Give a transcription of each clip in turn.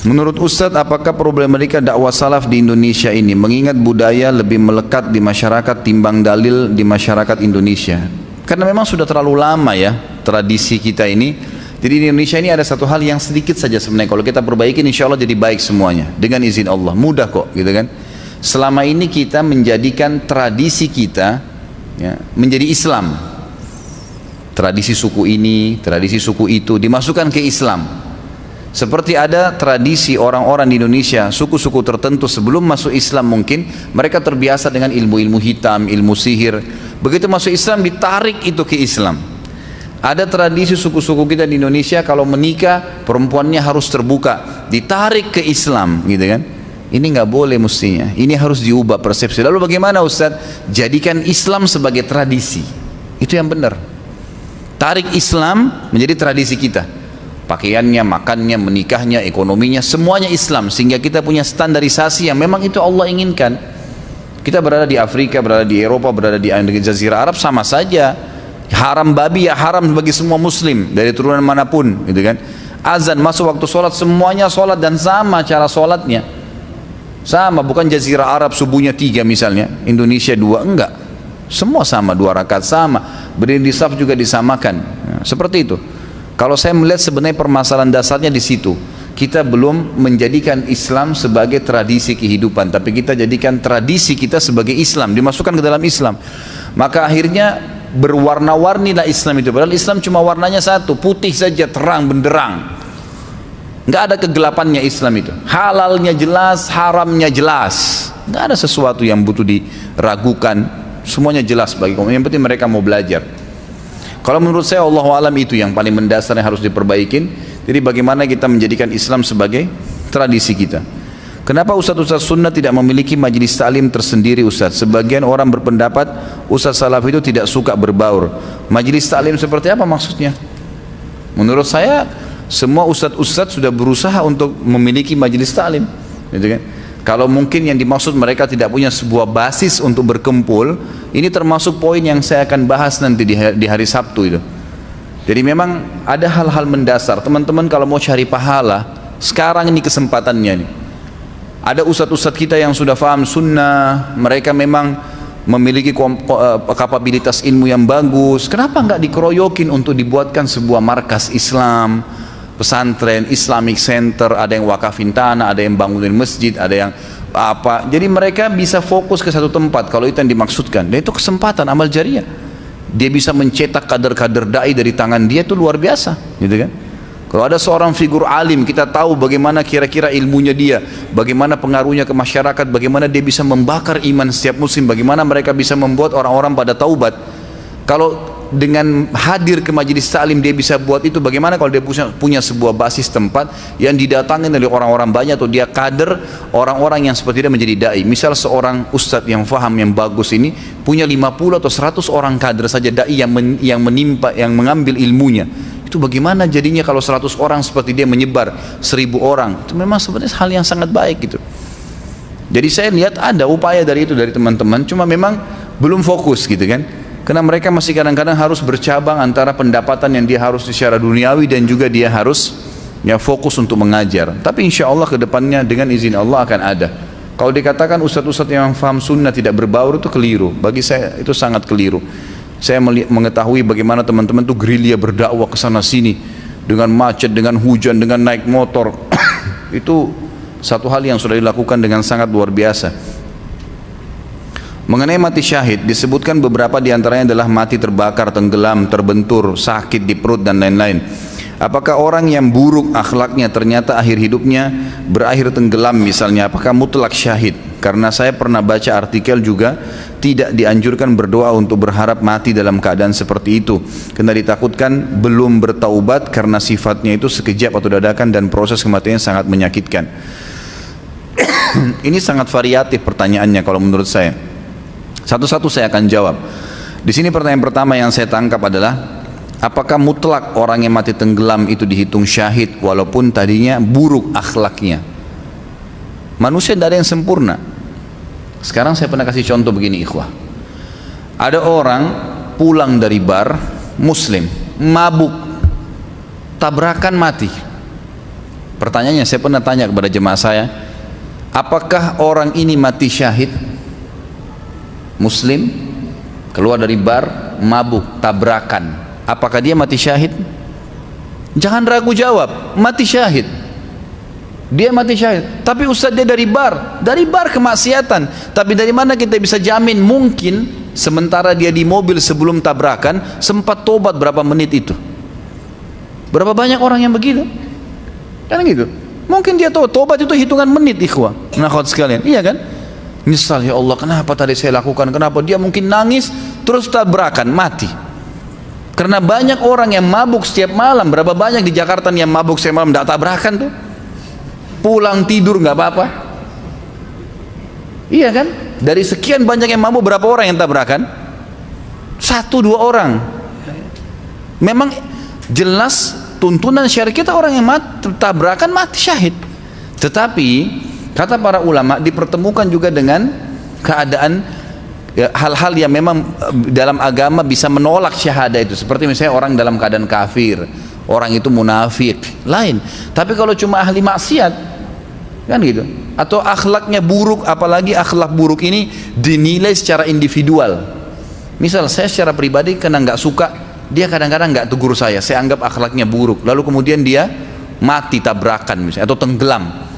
Menurut Ustadz, apakah problematika dakwah salaf di Indonesia ini mengingat budaya lebih melekat di masyarakat timbang dalil di masyarakat Indonesia? Karena memang sudah terlalu lama ya tradisi kita ini. Jadi di Indonesia ini ada satu hal yang sedikit saja sebenarnya. Kalau kita perbaiki insya Allah jadi baik semuanya. Dengan izin Allah, mudah kok gitu kan. Selama ini kita menjadikan tradisi kita ya, menjadi Islam. Tradisi suku ini, tradisi suku itu dimasukkan ke Islam. Seperti ada tradisi orang-orang di Indonesia, suku-suku tertentu sebelum masuk Islam mungkin mereka terbiasa dengan ilmu-ilmu hitam, ilmu sihir. Begitu masuk Islam ditarik itu ke Islam. Ada tradisi suku-suku kita di Indonesia kalau menikah perempuannya harus terbuka, ditarik ke Islam gitu kan. Ini nggak boleh mestinya. Ini harus diubah persepsi. Lalu bagaimana Ustaz? Jadikan Islam sebagai tradisi. Itu yang benar. Tarik Islam menjadi tradisi kita. Pakaiannya, makannya, menikahnya, ekonominya, semuanya Islam. Sehingga kita punya standarisasi yang memang itu Allah inginkan. Kita berada di Afrika, berada di Eropa, berada di Jazirah Arab, sama saja. Haram babi ya haram bagi semua muslim, dari turunan manapun gitu kan. Azan, masuk waktu sholat, semuanya sholat dan sama cara sholatnya. Sama, bukan Jazirah Arab subuhnya 3 misalnya, Indonesia 2, enggak. Semua sama, 2 rakaat sama. Berdiri di saf juga disamakan. Nah, seperti itu. Kalau saya melihat sebenarnya permasalahan dasarnya di situ. Kita belum menjadikan Islam sebagai tradisi kehidupan, tapi kita jadikan tradisi kita sebagai Islam, dimasukkan ke dalam Islam. Maka akhirnya berwarna-warnilah Islam itu. Padahal Islam cuma warnanya satu, putih saja, terang benderang. Nggak ada kegelapannya Islam itu. Halalnya jelas, haramnya jelas. Nggak ada sesuatu yang butuh diragukan. Semuanya jelas bagi kaum. Yang penting mereka mau belajar. Kalau menurut saya Allahu a'lam itu yang paling mendasar yang harus diperbaikin. Jadi bagaimana kita menjadikan Islam sebagai tradisi kita. Kenapa Ustaz-Ustaz Sunnah tidak memiliki majelis ta'lim tersendiri Ustaz? Sebagian orang berpendapat Ustaz Salaf itu tidak suka berbaur. Majelis ta'lim seperti apa maksudnya? Menurut saya semua Ustaz-Ustaz sudah berusaha untuk memiliki majelis ta'lim, gitu kan? Kalau mungkin yang dimaksud mereka tidak punya sebuah basis untuk berkumpul, ini termasuk poin yang saya akan bahas nanti di hari Sabtu itu. Jadi memang ada hal-hal mendasar. Teman-teman kalau mau cari pahala, sekarang ini kesempatannya nih. Ada ustadz-ustadz kita yang sudah faham sunnah, mereka memang memiliki kapabilitas ilmu yang bagus. Kenapa enggak dikeroyokin untuk dibuatkan sebuah markas Islam, pesantren, Islamic Center, ada yang wakafin tanah, ada yang bangunin masjid, ada yang apa. Jadi mereka bisa fokus ke satu tempat kalau itu yang dimaksudkan. Dan itu kesempatan amal jariah. Dia bisa mencetak kader-kader dai dari tangan dia, itu luar biasa, gitu kan? Kalau ada seorang figur alim, kita tahu bagaimana kira-kira ilmunya dia, bagaimana pengaruhnya ke masyarakat, bagaimana dia bisa membakar iman setiap muslim, bagaimana mereka bisa membuat orang-orang pada taubat. Kalau dengan hadir ke majelis ta'lim dia bisa buat itu, bagaimana kalau dia punya sebuah basis tempat yang didatangin oleh orang-orang banyak, atau dia kader orang-orang yang seperti dia menjadi da'i. Misal seorang ustadz yang faham, yang bagus ini punya 50 atau 100 orang kader saja da'i yang menimpa, yang mengambil ilmunya. Itu bagaimana jadinya kalau 100 orang seperti dia menyebar 1000 orang. Itu memang sebenarnya hal yang sangat baik gitu. Jadi saya lihat ada upaya dari itu dari teman-teman, cuma memang belum fokus gitu kan. Karena mereka masih kadang-kadang harus bercabang antara pendapatan yang dia harus secara duniawi dan juga dia harus ya fokus untuk mengajar. Tapi insya Allah kedepannya dengan izin Allah akan ada. Kalau dikatakan ustadz-ustadz yang faham sunnah tidak berbaur itu keliru. Bagi saya itu sangat keliru. Saya mengetahui bagaimana teman-teman itu gerilya berdakwah ke sana sini dengan macet, dengan hujan, dengan naik motor. Itu satu hal yang sudah dilakukan dengan sangat luar biasa. Mengenai mati syahid, disebutkan beberapa diantaranya adalah mati terbakar, tenggelam, terbentur, sakit di perut dan lain-lain. Apakah orang yang buruk akhlaknya ternyata akhir hidupnya berakhir tenggelam misalnya, apakah mutlak syahid? Karena saya pernah baca artikel juga tidak dianjurkan berdoa untuk berharap mati dalam keadaan seperti itu, karena ditakutkan belum bertaubat karena sifatnya itu sekejap atau dadakan dan proses kematiannya sangat menyakitkan. Ini sangat variatif pertanyaannya kalau menurut saya. Satu-satu saya akan jawab. Di sini pertanyaan pertama yang saya tangkap adalah, apakah mutlak orang yang mati tenggelam itu dihitung syahid walaupun tadinya buruk akhlaknya? Manusia tidak ada yang sempurna. Sekarang saya pernah kasih contoh begini ikhwah. Ada orang pulang dari bar, muslim, mabuk, tabrakan mati. Pertanyaannya, saya pernah tanya kepada jemaah saya, apakah orang ini mati syahid? Muslim, keluar dari bar, mabuk, tabrakan, apakah dia mati syahid? Jangan ragu jawab, mati syahid. Dia mati syahid. Tapi Ustaz, dia dari bar kemaksiatan. Tapi dari mana kita bisa jamin? Mungkin sementara dia di mobil sebelum tabrakan sempat tobat berapa menit itu. Berapa banyak orang yang begitu? Kan gitu. Mungkin dia tahu tobat itu hitungan menit, ikhwah. Nah, khawat sekalian, iya kan? Nyesal, ya Allah, kenapa tadi saya lakukan? Kenapa? Dia mungkin nangis terus tabrakan, mati. Karena banyak orang yang mabuk setiap malam. Berapa banyak di Jakarta yang mabuk setiap malam tidak tabrakan tuh? Pulang tidur nggak apa-apa. Iya kan? Dari sekian banyak yang mabuk, berapa orang yang tabrakan? 1-2 orang. Memang jelas tuntunan syariat kita orang yang tabrakan mati syahid. Tetapi kata para ulama dipertemukan juga dengan keadaan hal-hal yang memang dalam agama bisa menolak syahadah itu. Seperti misalnya orang dalam keadaan kafir, orang itu munafik, lain. Tapi kalau cuma ahli maksiat, kan gitu, atau akhlaknya buruk, apalagi akhlak buruk ini dinilai secara individual. Misal saya secara pribadi karena nggak suka, dia kadang-kadang nggak tegur saya anggap akhlaknya buruk, lalu kemudian dia mati tabrakan misalnya, atau tenggelam,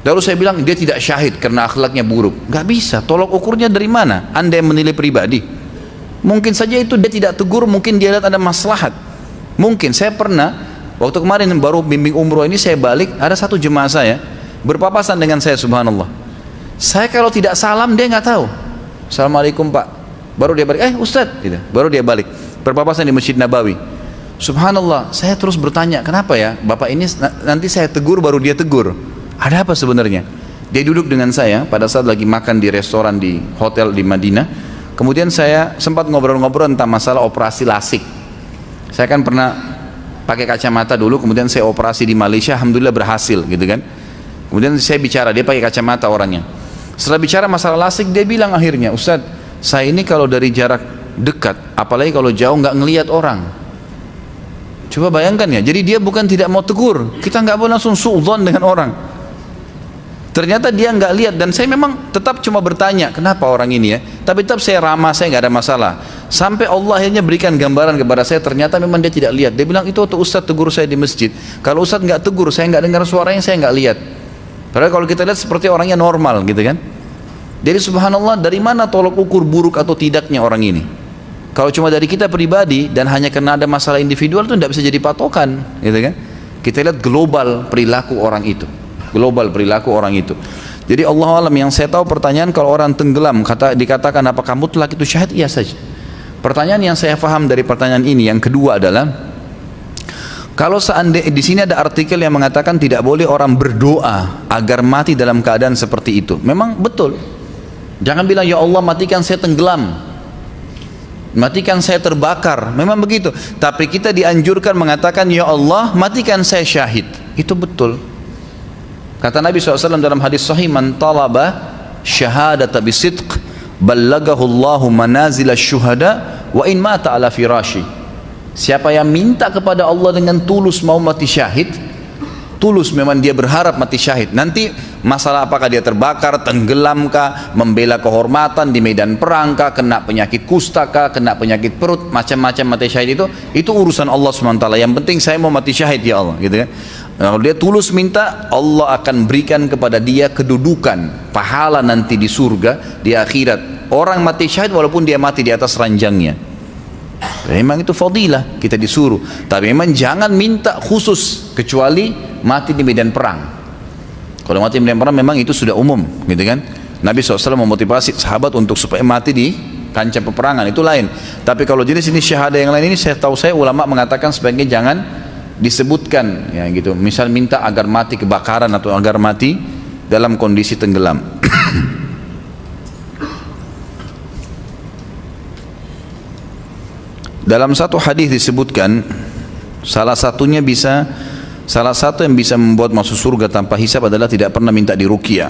lalu saya bilang dia tidak syahid karena akhlaknya buruk. Nggak bisa, tolok ukurnya dari mana? Anda yang menilai pribadi. Mungkin saja itu dia tidak tegur, mungkin dia lihat ada maslahat. Mungkin saya pernah, waktu kemarin baru bimbing umroh ini, saya balik, ada satu jemaah saya berpapasan dengan saya, subhanallah. Saya kalau tidak salam, dia nggak tahu. Assalamualaikum Pak. Baru dia balik, Ustadz, gitu. Baru dia balik. Berpapasan di Masjid Nabawi. Subhanallah, saya terus bertanya, kenapa ya Bapak ini nanti saya tegur baru dia tegur. Ada apa sebenarnya? Dia duduk dengan saya pada saat lagi makan di restoran di hotel di Madinah. Kemudian saya sempat ngobrol-ngobrol tentang masalah operasi lasik. Saya kan pernah pakai kacamata dulu, kemudian saya operasi di Malaysia, alhamdulillah berhasil, gitu kan. Kemudian saya bicara, dia pakai kacamata orangnya. Setelah bicara masalah lasik, dia bilang akhirnya, Ustadz, saya ini kalau dari jarak dekat, apalagi kalau jauh nggak ngelihat orang. Coba bayangkan ya, jadi dia bukan tidak mau tegur, kita nggak boleh langsung suudzon dengan orang. Ternyata dia nggak lihat, dan saya memang tetap cuma bertanya, kenapa orang ini ya? Tapi tetap saya ramah, saya nggak ada masalah. Sampai Allah akhirnya berikan gambaran kepada saya, ternyata memang dia tidak lihat. Dia bilang, itu waktu Ustadz tegur saya di masjid. Kalau Ustadz nggak tegur, saya nggak dengar suaranya, saya nggak lihat. Padahal kalau kita lihat seperti orangnya normal, gitu kan? Jadi subhanallah, dari mana tolok ukur buruk atau tidaknya orang ini? Kalau cuma dari kita pribadi dan hanya karena ada masalah individual itu tidak bisa jadi patokan, gitu kan? Kita lihat global perilaku orang itu, global perilaku orang itu. Jadi Allah alam, yang saya tahu pertanyaan kalau orang tenggelam dikatakan apakah mutlak itu syahid? Iya saja. Pertanyaan yang saya paham dari pertanyaan ini yang kedua adalah, kalau seandainya di sini ada artikel yang mengatakan tidak boleh orang berdoa agar mati dalam keadaan seperti itu. Memang betul. Jangan bilang ya Allah matikan saya tenggelam, matikan saya terbakar. Memang begitu. Tapi kita dianjurkan mengatakan ya Allah matikan saya syahid. Itu betul. Kata Nabi SAW dalam hadis sahih, man talaba syahadata bisidq ballagahu Allahu manazil syuhada wa in mata ala firashi. Siapa yang minta kepada Allah dengan tulus mau mati syahid, tulus memang dia berharap mati syahid, nanti masalah apakah dia terbakar, tenggelamkah, membela kehormatan di medan perangkah, kena penyakit kusta kah, kena penyakit perut, macam-macam mati syahid itu urusan Allah SWT. Yang penting saya mau mati syahid ya Allah, gitu kan. Kalau dia tulus minta, Allah akan berikan kepada dia kedudukan pahala nanti di surga, di akhirat. Orang mati syahid walaupun dia mati di atas ranjangnya, memang itu fadilah, kita disuruh. Tapi memang jangan minta khusus kecuali mati di medan perang. Kalau mati di medan perang memang itu sudah umum, gitu kan. Nabi SAW memotivasi sahabat untuk supaya mati di kancah peperangan, itu lain. Tapi kalau jenis ini syahadah yang lain ini, saya tahu ulama mengatakan sebaiknya jangan disebutkan, ya gitu. Misal minta agar mati kebakaran atau agar mati dalam kondisi tenggelam. Dalam satu hadis disebutkan salah satu yang bisa membuat masuk surga tanpa hisab adalah tidak pernah minta diruqyah.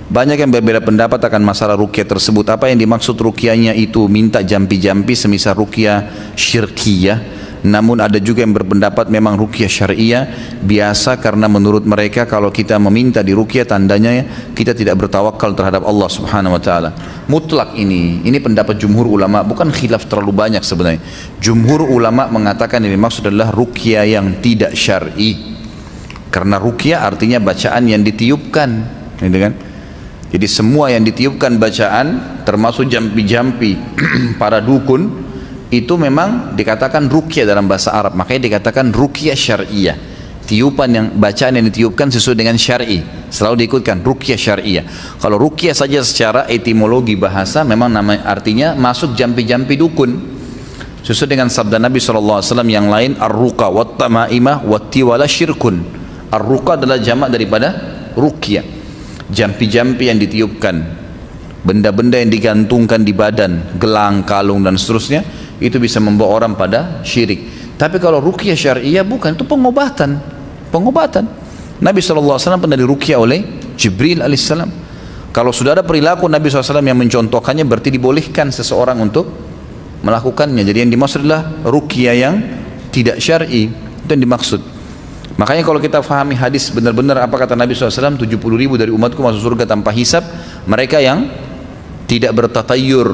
Banyak yang berbeda pendapat akan masalah ruqyah tersebut. Apa yang dimaksud ruqyahnya itu minta jampi-jampi semisal ruqyah syirkiyah, Namun ada juga yang berpendapat memang ruqyah syariah biasa, karena menurut mereka kalau kita meminta di ruqyah tandanya kita tidak bertawakal terhadap Allah Subhanahu wa taala. Mutlak ini pendapat jumhur ulama, bukan khilaf terlalu banyak sebenarnya. Jumhur ulama mengatakan ini maksud adalah ruqyah yang tidak syar'i. Karena ruqyah artinya bacaan yang ditiupkan, gitu kan? Jadi semua yang ditiupkan bacaan termasuk jampi-jampi para dukun itu memang dikatakan ruqyah dalam bahasa Arab, makanya dikatakan ruqyah syariah. Tiupan yang bacaan yang ditiupkan sesuai dengan syar'i, selalu diikutkan ruqyah syariah. Kalau ruqyah saja secara etimologi bahasa memang namanya artinya masuk jampi-jampi dukun. Sesuai dengan sabda Nabi SAW yang lain, ar-ruqa wat tamaimah wat tiwala syirkun. Ar-ruqa adalah jamak daripada ruqyah. Jampi-jampi yang ditiupkan, benda-benda yang digantungkan di badan, gelang, kalung dan seterusnya, itu bisa membawa orang pada syirik. Tapi kalau ruqyah syariah bukan, itu pengobatan. Nabi SAW pernah diruqyah oleh Jibril alaihissalam. Kalau sudah ada perilaku Nabi SAW yang mencontohkannya, berarti dibolehkan seseorang untuk melakukannya. Jadi yang dimaksud adalah ruqyah yang tidak syar'i, itu yang dimaksud. Makanya kalau kita fahami hadis benar-benar apa kata Nabi SAW, 70 ribu dari umatku masuk surga tanpa hisab, mereka yang tidak bertatayur.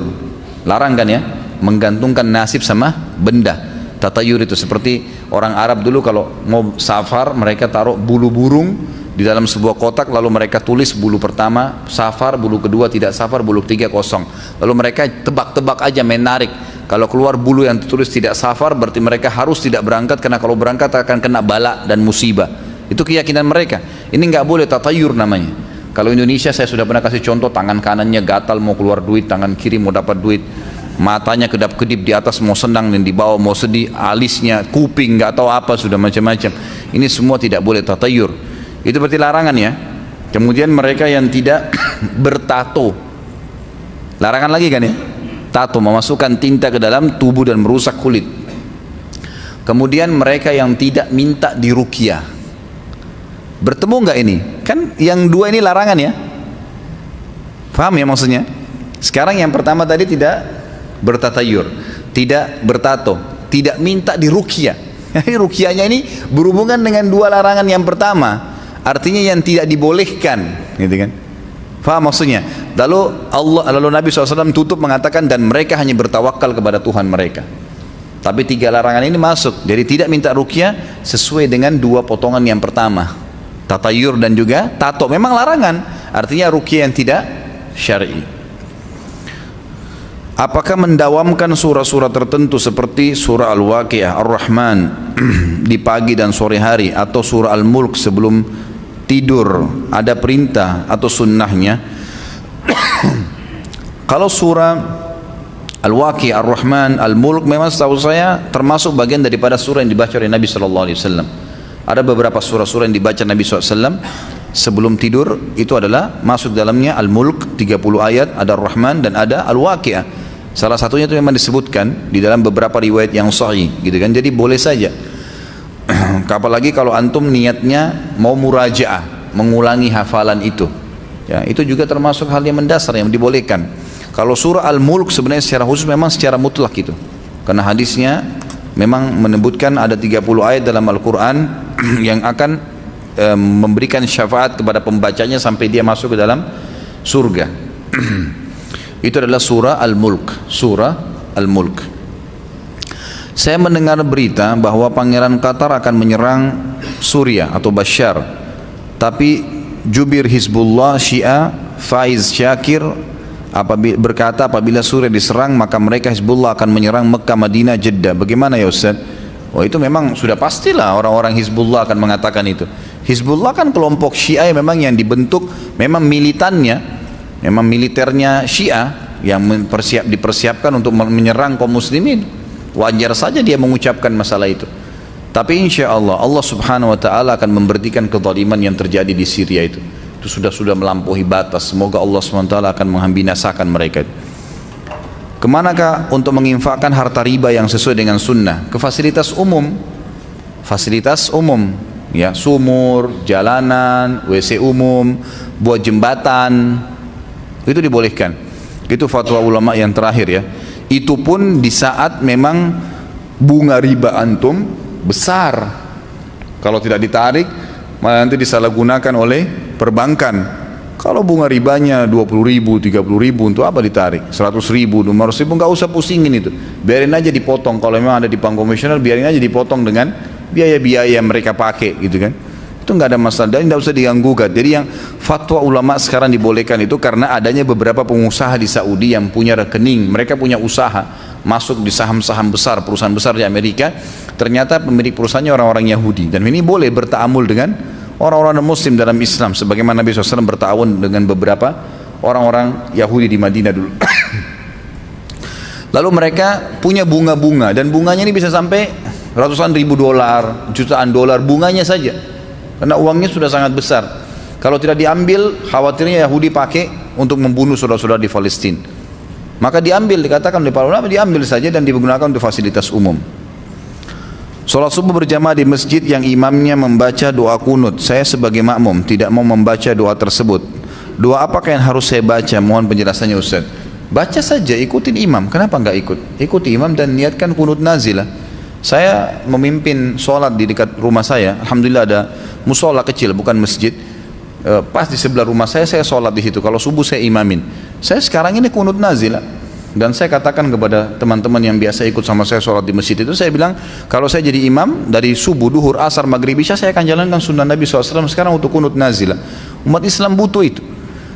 Larang kan ya, menggantungkan nasib sama benda. Tatayur itu seperti orang Arab dulu kalau mau safar, mereka taruh bulu burung di dalam sebuah kotak, lalu mereka tulis bulu pertama safar, bulu kedua tidak safar, bulu ketiga kosong. Lalu mereka tebak-tebak aja, menarik. Kalau keluar bulu yang tertulis tidak safar, berarti mereka harus tidak berangkat, karena kalau berangkat akan kena bala dan musibah. Itu keyakinan mereka. Ini nggak boleh, tatayur namanya. Kalau Indonesia saya sudah pernah kasih contoh, tangan kanannya gatal mau keluar duit, tangan kiri mau dapat duit, matanya kedap-kedip, di atas mau senang dan di bawah mau sedih, alisnya, kuping nggak tahu apa, sudah macam-macam. Ini semua tidak boleh tatayur. Itu berarti larangan ya. Kemudian mereka yang tidak bertato, larangan lagi kan ya. Tato, memasukkan tinta ke dalam tubuh dan merusak kulit. Kemudian mereka yang tidak minta diruqyah, bertemu nggak ini? Kan yang dua ini larangan ya. Paham ya maksudnya? Sekarang yang pertama tadi tidak bertatayur, tidak bertato, tidak minta diruqyah. Ruqyahnya ini berhubungan dengan dua larangan yang pertama, artinya yang tidak dibolehkan, gitu kan? Faham maksudnya? Lalu Nabi SAW tutup mengatakan, dan mereka hanya bertawakal kepada Tuhan mereka. Tapi tiga larangan ini masuk. Jadi tidak minta ruqyah sesuai dengan dua potongan yang pertama, tatayur dan juga tato. Memang larangan, artinya ruqyah yang tidak syar'i. Apakah mendawamkan surah-surah tertentu seperti surah Al-Waqiah, Ar-Rahman di pagi dan sore hari, atau surah Al-Mulk sebelum tidur, ada perintah atau sunnahnya? Kalau surah Al-Waqiah, Ar-Rahman, Al-Mulk memang setahu saya termasuk bagian daripada surah yang dibaca oleh Nabi SAW. Ada beberapa surah-surah yang dibaca Nabi SAW sebelum tidur, itu adalah masuk dalamnya Al-Mulk 30 ayat, ada Ar-Rahman dan ada Al-Waqiah. Salah satunya itu memang disebutkan di dalam beberapa riwayat yang sahih, gitu kan. Jadi boleh saja. Apalagi kalau antum niatnya mau murajaah, mengulangi hafalan itu, ya, itu juga termasuk hal yang mendasar yang dibolehkan. Kalau surah Al-Mulk sebenarnya secara khusus memang secara mutlak itu, karena hadisnya memang menyebutkan ada 30 ayat dalam Al-Quran yang akan memberikan syafaat kepada pembacanya sampai dia masuk ke dalam surga. Itu adalah surah Al-Mulk. Surah Al-Mulk. Saya mendengar berita bahwa Pangeran Qatar akan menyerang Suriah atau Bashar, tapi jubir Hizbullah Syiah Faiz Syakir berkata apabila Suriah diserang maka mereka Hizbullah akan menyerang Mekah, Madinah, Jeddah. Bagaimana ya Ustaz? Oh, itu memang sudah pastilah orang-orang Hizbullah akan mengatakan itu. Hizbullah kan kelompok Syiah memang yang dibentuk, memang militannya, memang militernya Syiah yang dipersiapkan untuk menyerang kaum muslimin. Wajar saja dia mengucapkan masalah itu. Tapi insya Allah, Allah subhanahu wa ta'ala akan memberhentikan kezaliman yang terjadi di Syria itu. Itu sudah melampaui batas. Semoga Allah subhanahu wa ta'ala akan menghambinasakan mereka. Kemanakah untuk menginfakkan harta riba yang sesuai dengan sunnah? Ke fasilitas umum. Fasilitas umum, ya, sumur, jalanan, WC umum, buat jembatan, itu dibolehkan. Itu fatwa ulama yang terakhir ya. Itu pun di saat memang bunga riba antum besar, kalau tidak ditarik malah nanti disalahgunakan oleh perbankan. Kalau bunga ribanya 20.000, 30.000, untuk apa ditarik? 100.000, 500.000, nggak usah pusingin itu, biarin aja dipotong. Kalau memang ada di bank konvensional, biarin aja dipotong dengan biaya-biaya yang mereka pakai, gitu kan. Itu nggak ada masalah dan tidak usah diganggukan. Jadi yang fatwa ulama sekarang dibolehkan itu karena adanya beberapa pengusaha di Saudi yang punya rekening, mereka punya usaha, masuk di saham-saham besar, perusahaan besar di Amerika, ternyata pemilik perusahaannya orang-orang Yahudi, dan ini boleh bertaamul dengan orang-orang Muslim dalam Islam, sebagaimana Nabi SAW bertawun dengan beberapa orang-orang Yahudi di Madinah dulu. Lalu mereka punya bunga-bunga, dan bunganya ini bisa sampai ratusan ribu dolar, jutaan dolar bunganya saja, karena uangnya sudah sangat besar. Kalau tidak diambil, khawatirnya Yahudi pakai untuk membunuh saudara-saudara di Palestina. Maka diambil, dikatakan oleh para ulama, diambil saja dan digunakan untuk fasilitas umum. Salat subuh berjamaah di masjid yang imamnya membaca doa kunut. Saya sebagai makmum tidak mau membaca doa tersebut. Doa apakah yang harus saya baca? Mohon penjelasannya Ustaz. Baca saja, ikutin imam. Kenapa enggak ikut? Ikuti imam dan niatkan kunut nazilah. Saya memimpin sholat di dekat rumah saya. Alhamdulillah ada musola kecil, bukan masjid. Pas di sebelah rumah saya sholat di situ. Kalau subuh saya imamin. Saya sekarang ini kunut nazilah. Dan saya katakan kepada teman-teman yang biasa ikut sama saya sholat di masjid itu, saya bilang, kalau saya jadi imam dari subuh, duhur, asar, maghrib, isya, saya akan jalankan sunnah Nabi SAW sekarang untuk kunut nazilah. Umat Islam butuh itu.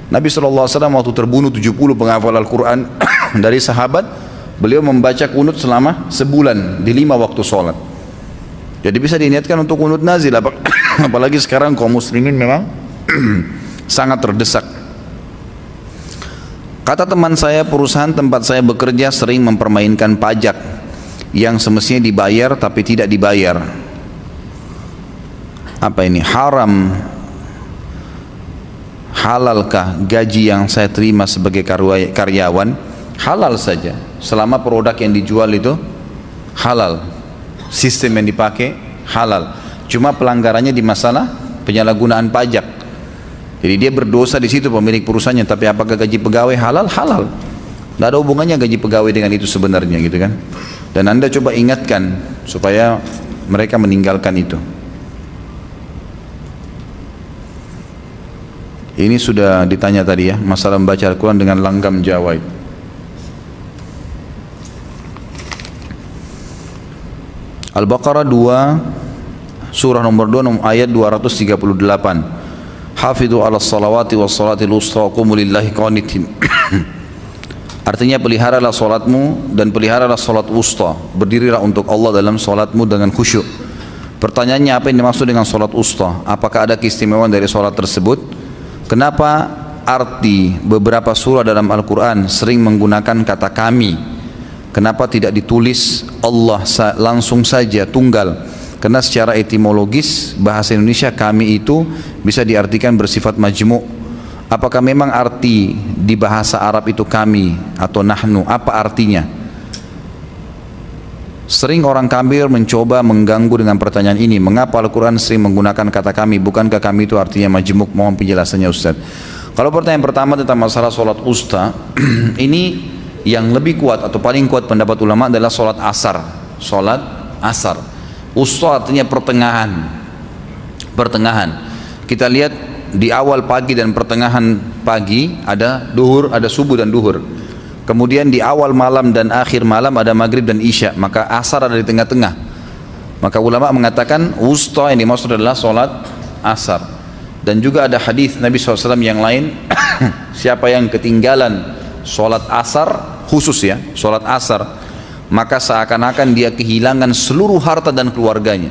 Nabi SAW waktu terbunuh 70 penghafal Al-Quran dari sahabat, beliau membaca kunut selama sebulan di 5 waktu sholat. Jadi bisa diniatkan untuk kunut nazilah. Apalagi sekarang kaum muslimin memang sangat terdesak. Kata teman saya, perusahaan tempat saya bekerja sering mempermainkan pajak yang semestinya dibayar tapi tidak dibayar. Apa ini? Haram? Halalkah gaji yang saya terima sebagai karyawan? Halal saja, selama produk yang dijual itu halal, sistem yang dipakai halal. Cuma pelanggarannya di masalah penyalahgunaan pajak. Jadi dia berdosa di situ pemilik perusahaannya. Tapi apakah gaji pegawai halal? Halal. Tidak ada hubungannya gaji pegawai dengan itu sebenarnya, gitu kan. Dan Anda coba ingatkan supaya mereka meninggalkan itu. Ini sudah ditanya tadi ya, masalah membaca Al-Quran dengan langgam Jawa itu. Al-Baqarah 2 surah nomor 2 ayat 238. Hafidhu ala salawati wa salatil usta wa qumu lillahi qanitin. Artinya peliharalah salatmu dan peliharalah salat usta. Berdirilah untuk Allah dalam salatmu dengan khusyuk. Pertanyaannya, apa yang dimaksud dengan salat usta? Apakah ada keistimewaan dari salat tersebut? Kenapa arti beberapa surah dalam Al-Quran sering menggunakan kata kami? Kenapa tidak ditulis Allah langsung saja tunggal? Karena secara etimologis bahasa Indonesia kami itu bisa diartikan bersifat majmu'. Apakah memang arti di bahasa Arab itu kami atau nahnu? Apa artinya? Sering orang kafir mencoba mengganggu dengan pertanyaan ini. Mengapa Al-Quran sering menggunakan kata kami? Bukankah kami itu artinya majmu'? Mohon penjelasannya Ustaz. Kalau pertanyaan pertama tentang masalah sholat usta, ini yang lebih kuat atau paling kuat pendapat ulama adalah sholat asar. Sholat asar. Usta artinya pertengahan. Pertengahan. Kita lihat di awal pagi dan pertengahan pagi ada duhur, ada subuh dan duhur. Kemudian di awal malam dan akhir malam ada maghrib dan isya. Maka asar ada di tengah-tengah. Maka ulama mengatakan usta yang dimaksud adalah sholat asar. Dan juga ada hadis Nabi SAW yang lain, siapa yang ketinggalan sholat asar, khusus ya, sholat asar, maka seakan-akan dia kehilangan seluruh harta dan keluarganya.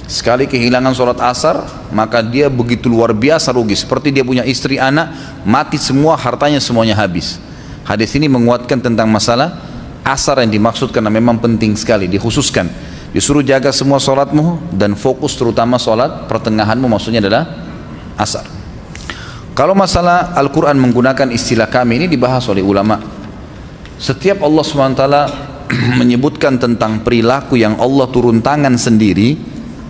Sekali kehilangan sholat asar, maka dia begitu luar biasa rugi. Seperti dia punya istri, anak, mati semua, hartanya semuanya habis. Hadis ini menguatkan tentang masalah asar yang dimaksud karena memang penting sekali, dikhususkan. Disuruh jaga semua sholatmu dan fokus terutama sholat pertengahanmu, maksudnya adalah asar. Kalau masalah Al-Quran menggunakan istilah kami, ini dibahas oleh ulama. Setiap Allah SWT menyebutkan tentang perilaku yang Allah turun tangan sendiri,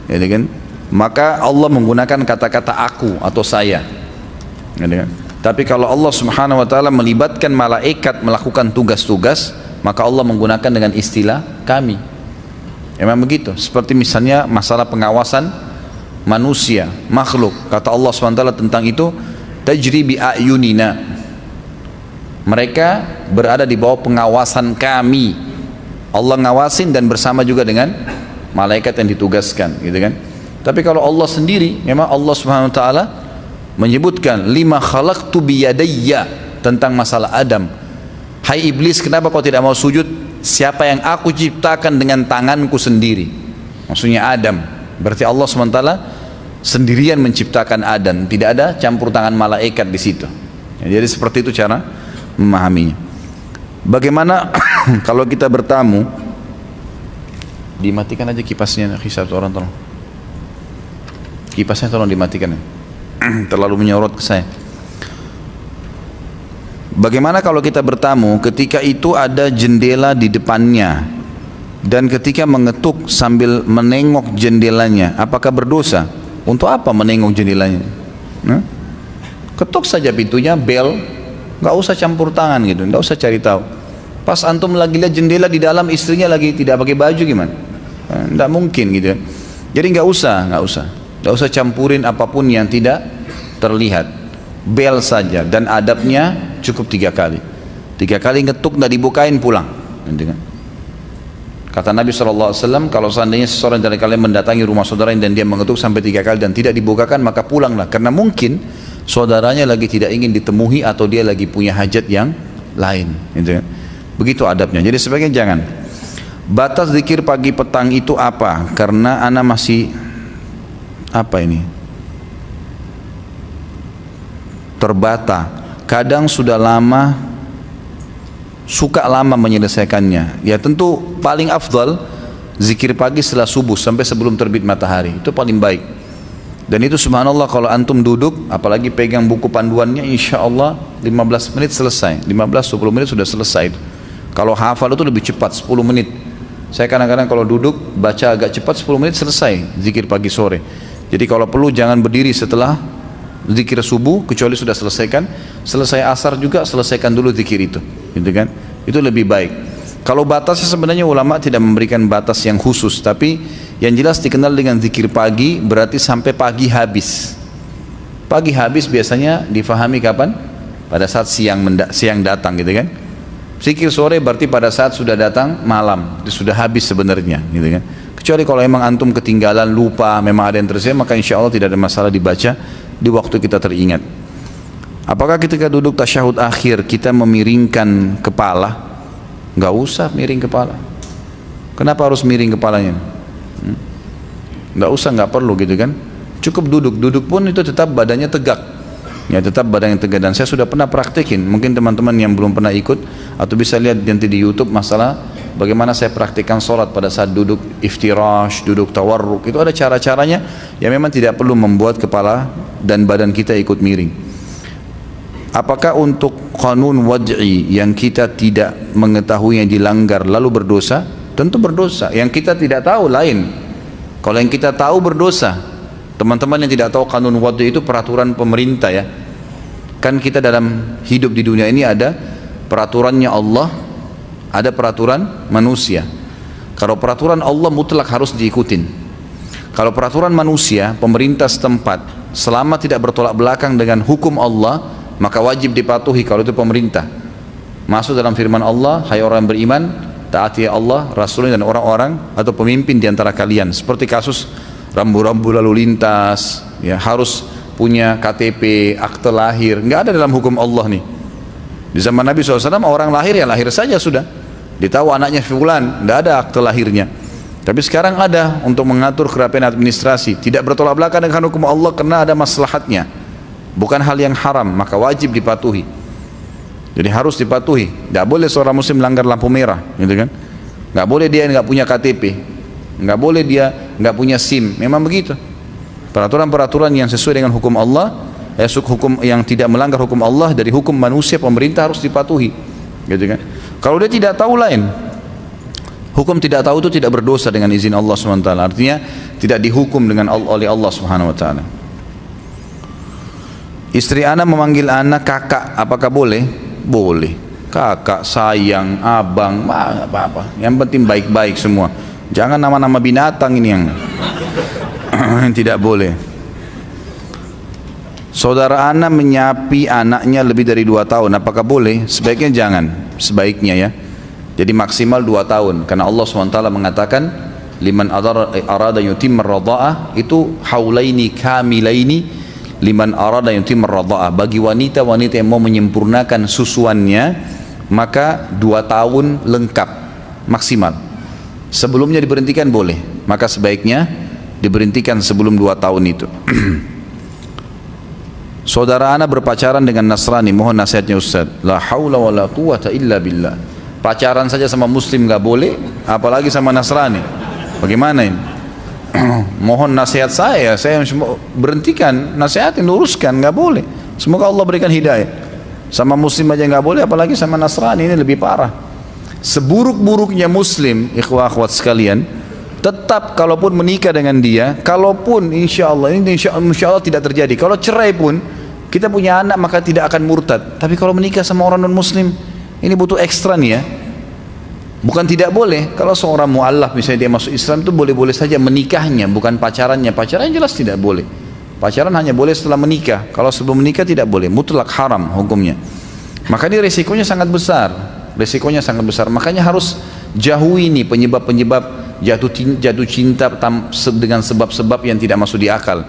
ya kan? Maka Allah menggunakan kata-kata aku atau saya, ya kan? Tapi kalau Allah Subhanahu wa taala melibatkan malaikat melakukan tugas-tugas, maka Allah menggunakan dengan istilah kami. Memang begitu. Seperti misalnya masalah pengawasan manusia, makhluk. Kata Allah SWT tentang itu, tajri bi a'yunina. Mereka berada di bawah pengawasan kami. Allah ngawasin dan bersama juga dengan malaikat yang ditugaskan, gitu kan. Tapi kalau Allah sendiri, memang Allah Subhanahu wa taala menyebutkan lima khalaqtu biyadayya tentang masalah Adam. Hai iblis, kenapa kau tidak mau sujud? Siapa yang aku ciptakan dengan tanganku sendiri? Maksudnya Adam. Berarti Allah SWT sendirian menciptakan Adam, tidak ada campur tangan malaikat di situ. Ya, jadi seperti itu cara memahaminya. Bagaimana kalau kita bertamu? Dimatikan aja kipasnya, satu orang tolong. Kipasnya tolong dimatikan ya. Terlalu menyorot ke saya. Bagaimana kalau kita bertamu ketika itu ada jendela di depannya dan ketika mengetuk sambil menengok jendelanya, apakah berdosa? Untuk apa menengok jendelanya? Ketuk saja pintunya, bel, nggak usah campur tangan gitu, nggak usah cari tahu. Pas antum lagi lihat jendela di dalam istrinya lagi tidak pakai baju gimana? Nggak mungkin gitu. Jadi nggak usah campurin apapun yang tidak terlihat. Bel saja, dan adabnya cukup 3 kali. 3 kali ngetuk nggak dibukain pulang. Kata Nabi SAW, kalau seandainya seseorang dari kalian mendatangi rumah saudaranya dan dia mengetuk sampai 3 kali dan tidak dibukakan, maka pulanglah, karena mungkin saudaranya lagi tidak ingin ditemui atau dia lagi punya hajat yang lain. Begitu adabnya. Jadi sebagian jangan. Batas zikir pagi petang itu apa? Karena ana masih terbata, kadang sudah suka lama menyelesaikannya. Ya tentu paling afdal zikir pagi setelah subuh sampai sebelum terbit matahari, itu paling baik. Dan itu subhanallah kalau antum duduk, apalagi pegang buku panduannya, insya Allah 15 menit selesai, 15-20 menit sudah selesai. Kalau hafal itu lebih cepat, 10 menit. Saya kadang-kadang kalau duduk baca agak cepat, 10 menit selesai zikir pagi sore. Jadi kalau perlu jangan berdiri setelah zikir subuh, kecuali sudah selesai asar juga selesaikan dulu zikir itu, gitu kan? Itu lebih baik. Kalau batasnya sebenarnya ulama tidak memberikan batas yang khusus, tapi yang jelas dikenal dengan zikir pagi berarti sampai pagi habis. Pagi habis biasanya difahami kapan? Pada saat siang datang, gitu kan? Zikir sore berarti pada saat sudah datang malam, itu sudah habis sebenarnya, gitu kan? Kecuali kalau memang antum ketinggalan, lupa, memang ada yang tersisa, maka insya Allah tidak ada masalah dibaca di waktu kita teringat. Apakah ketika duduk tasyahud akhir kita memiringkan kepala? Nggak usah miring kepala. Kenapa harus miring kepalanya? Nggak usah, nggak perlu gitu kan. Cukup duduk pun itu tetap badannya tegak. Ya, tetap badannya tegak. Dan saya sudah pernah praktekin. Mungkin teman-teman yang belum pernah ikut atau bisa lihat nanti di YouTube masalah bagaimana saya praktikkan sholat pada saat duduk iftirash, duduk tawarruk. Itu ada cara-caranya yang memang tidak perlu membuat kepala dan badan kita ikut miring. Apakah untuk qanun wad'i yang kita tidak mengetahui yang dilanggar lalu berdosa? Tentu berdosa. Yang kita tidak tahu lain. Kalau yang kita tahu berdosa. Teman-teman yang tidak tahu qanun wad'i itu peraturan pemerintah ya. Kan kita dalam hidup di dunia ini ada peraturannya Allah, ada peraturan manusia. Kalau peraturan Allah mutlak harus diikutin. Kalau peraturan manusia, pemerintah setempat selama tidak bertolak belakang dengan hukum Allah, maka wajib dipatuhi kalau itu pemerintah. Masuk dalam firman Allah, hai orang beriman, taati Allah, Rasulnya dan orang-orang atau pemimpin di antara kalian. Seperti kasus rambu-rambu lalu lintas, ya harus punya KTP, akte lahir. Nggak ada dalam hukum Allah nih. Di zaman Nabi SAW orang lahir ya lahir saja sudah. Ditahu anaknya fulan, nggak ada akte lahirnya. Tapi sekarang ada untuk mengatur kerapian administrasi. Tidak bertolak belakang dengan hukum Allah karena ada maslahatnya. Bukan hal yang haram, maka wajib dipatuhi. Jadi harus dipatuhi. Nggak boleh seorang muslim melanggar lampu merah, gitu kan? Nggak boleh dia nggak punya KTP, nggak boleh dia nggak punya SIM. Memang begitu. Peraturan-peraturan yang sesuai dengan hukum Allah, hukum yang tidak melanggar hukum Allah dari hukum manusia pemerintah harus dipatuhi, gitu kan? Kalau dia tidak tahu lain. Hukum tidak tahu itu tidak berdosa dengan izin Allah SWT. Artinya tidak dihukum oleh Allah SWT. Istri anak memanggil anak kakak, apakah boleh? Boleh. Kakak, sayang, abang, apa-apa. Yang penting baik-baik semua. Jangan nama-nama binatang ini yang tidak boleh. Saudara ana menyapi anaknya lebih dari 2 tahun, apakah boleh? Sebaiknya jangan, sebaiknya ya. Jadi maksimal 2 tahun, karena Allah SWT mengatakan liman arada yutimma radha'ah, itu haulaini kamilaini liman arada yutimma radha'ah, bagi wanita-wanita yang mau menyempurnakan susuannya, maka 2 tahun lengkap maksimal. Sebelumnya diberhentikan boleh, maka sebaiknya diberhentikan sebelum 2 tahun itu. Saudara ana berpacaran dengan Nasrani, mohon nasihatnya Ustaz. La haula wa la quwata illa billah. Pacaran saja sama muslim gak boleh, apalagi sama Nasrani. Bagaimana ini? Mohon nasihat saya berhentikan, nasihatin, luruskan, gak boleh. Semoga Allah berikan hidayah. Sama muslim aja gak boleh, apalagi sama Nasrani, ini lebih parah. Seburuk-buruknya muslim, ikhwah akhwat sekalian, tetap kalaupun menikah dengan dia, kalaupun insya Allah, ini insya Allah tidak terjadi, kalau cerai pun kita punya anak maka tidak akan murtad. Tapi kalau menikah sama orang non muslim, ini butuh ekstra nih ya. Bukan tidak boleh, kalau seorang mu'allaf misalnya dia masuk Islam itu boleh-boleh saja menikahnya, bukan pacarannya. Pacaran jelas tidak boleh. Pacaran hanya boleh setelah menikah, kalau sebelum menikah tidak boleh, mutlak haram hukumnya. Maka ini resikonya sangat besar, resikonya sangat besar. Makanya harus jauhi ini penyebab-penyebab jatuh cinta dengan sebab-sebab yang tidak masuk di akal.